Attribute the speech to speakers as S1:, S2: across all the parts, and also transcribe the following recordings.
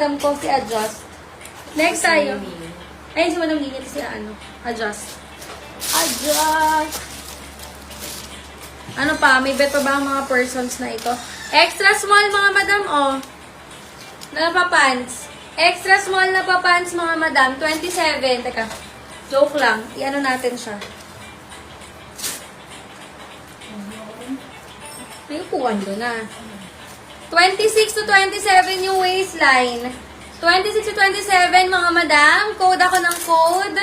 S1: madam ko, si Adjust. Next tayo. Ayun si madam Lilian, si Adjust. Adjust. Ano pa? May bet pa ba ang mga persons na ito? Extra small mga madam, oh. Na pa pants. Extra small na pa pants mga madam. 27. Teka. Joke lang. I-ano natin siya. May upuan doon na. 26 to 27 yung waistline. 26 to 27 mga madam. Code ako ng code.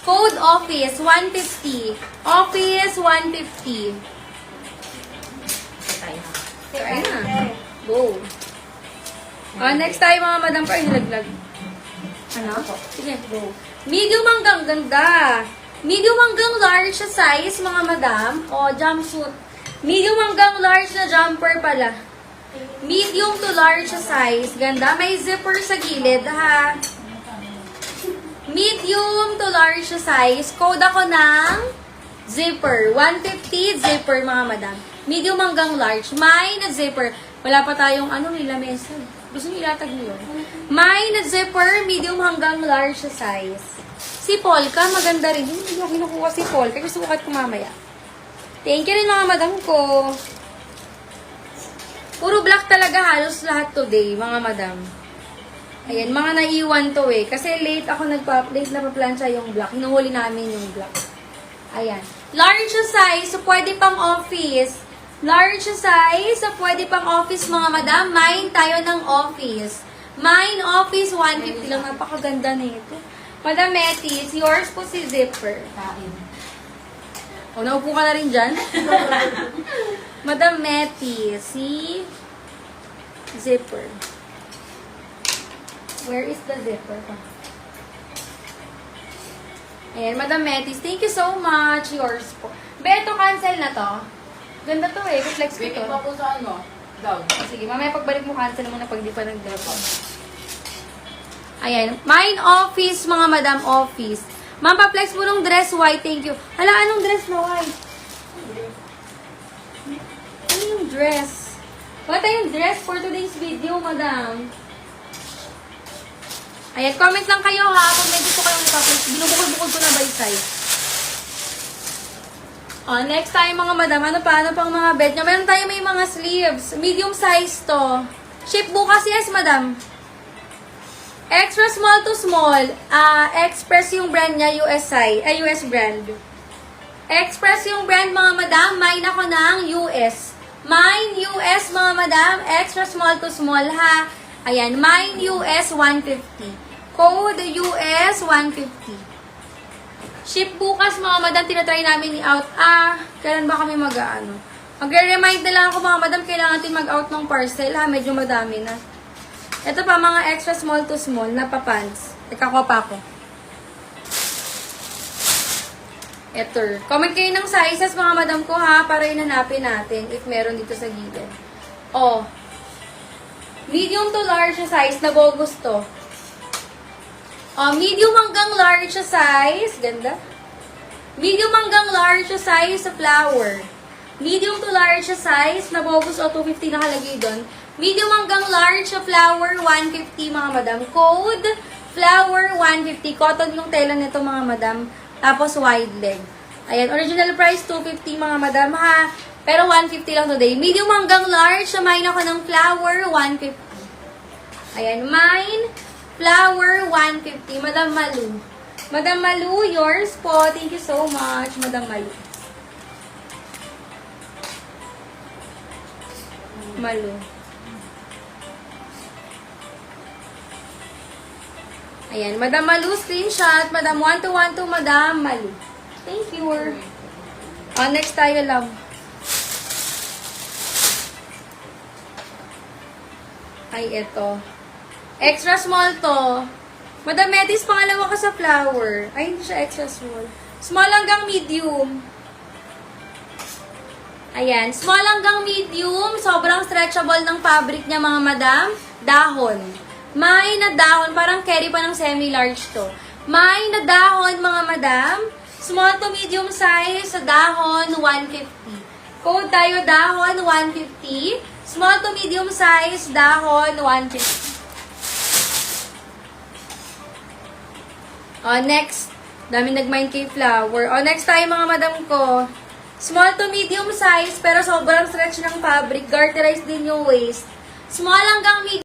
S1: Code office 150. Office 150. Try na. Go. Next tayo mga madam pa nilaglag. Ano? Sige, go. Medium hanggang ganda. Medium hanggang large sa size, mga madam. O, jumpsuit. Medium hanggang large na jumper pala. Medium to large sa size. Ganda. May zipper sa gilid, ha? Medium to large sa size. Code ako ng zipper. 150 zipper, mga madam. Medium hanggang large. May na zipper. Wala pa tayong, may lamesa. Gusto niyo ilatag niyo? May na zipper, medium hanggang large sa size. Si Polka, maganda rin. Hindi ko kinukuha si Polka. Gusto sukat ko mamaya. Thank you rin mga madam ko. Puro black talaga halos lahat today, mga madam. Ayan, mga naiwan to eh. Kasi late ako late na pa-plancha yung black. Hinuhuli namin yung black. Ayan. Large size, so pwede pang office. Large size, so pwede pang office mga madam. Mine tayo ng office. Mine office 150 lang. Napakaganda nito. Madam Metis, yours po si zipper. O, naupo ka na rin dyan? Madam Metis, si zipper. Where is the zipper? Ayan, Madam Metis, thank you so much. Yours po. Beto, cancel na to. Ganda to eh. Reflex ko to.
S2: Wait pa po sa daw.
S1: Sige, mamaya pagbalik mo, cancel muna pag di pa nag-depo. Ayan. Mine office, mga madam office. Ma'am, pa-flex mo nung dress white. Thank you. Hala, anong dress na white? Ano yung dress? Wala tayong dress for today's video, madam. Ayan, comment lang kayo ha. Kung may gusto kayong ipa-flex, binubukod-bukod ko na by size. Next tayo mga madam. Ano pang mga bed nyo? Meron tayo may mga sleeves. Medium size to. Ship bukas, yes, madam. Extra small to small. Express yung brand niya, US brand. Express yung brand, mga madam. Mine ako ng US. Mine US, mga madam. Extra small to small, ha. Ayan, mine US 150. Code US 150. Ship bukas, mga madam. Tinatry namin i-out. Kailan ba kami mag-ano? Mag-remind na lang ako, mga madam. Kailangan natin mag-out ng parcel, ha. Medyo madami na. Ito pa, mga extra small to small na pa-pants. Ikakuha pa ako. Ito. Comment kayo ng sizes, mga madam ko, ha, para inanapin natin if meron dito sa gilid. Medium to large size na bogus to. Medium hanggang large size. Ganda. Medium hanggang large size sa flower. Medium to large size na bogus 250 nakalagay doon. Medium hanggang large sa flower 150 mga madam. Code flower 150. Cotton yung tela nito mga madam. Tapos wide leg. Ayan, original price 250 mga madam ha. Pero 150 lang today. Medium hanggang large sa mine ako ng flower 150. Ayan, mine flower 150. Madam Malu. Madam Malu, yours po. Thank you so much, Madam Malu. Malu. Ayan, Madam Malu, screenshot. Madam 1212, Madam Malu. Thank you. Next tayo lang. Ay, eto. Extra small to. Madam Metis, pangalawa ka sa flower. Ay, hindi siya extra small. Small hanggang medium. Ayan, small hanggang medium. Sobrang stretchable ng fabric niya, mga madam. Dahon. May na dahon, parang carry pa ng semi-large to. May na dahon, mga madam. Small to medium size sa dahon, 150. Code tayo dahon, 150. Small to medium size, dahon, 150. Next. Dami nag-mind kay flower. Next tayo mga madam ko. Small to medium size, pero sobrang stretch ng fabric. Garterized din yung waist. Small hanggang medium.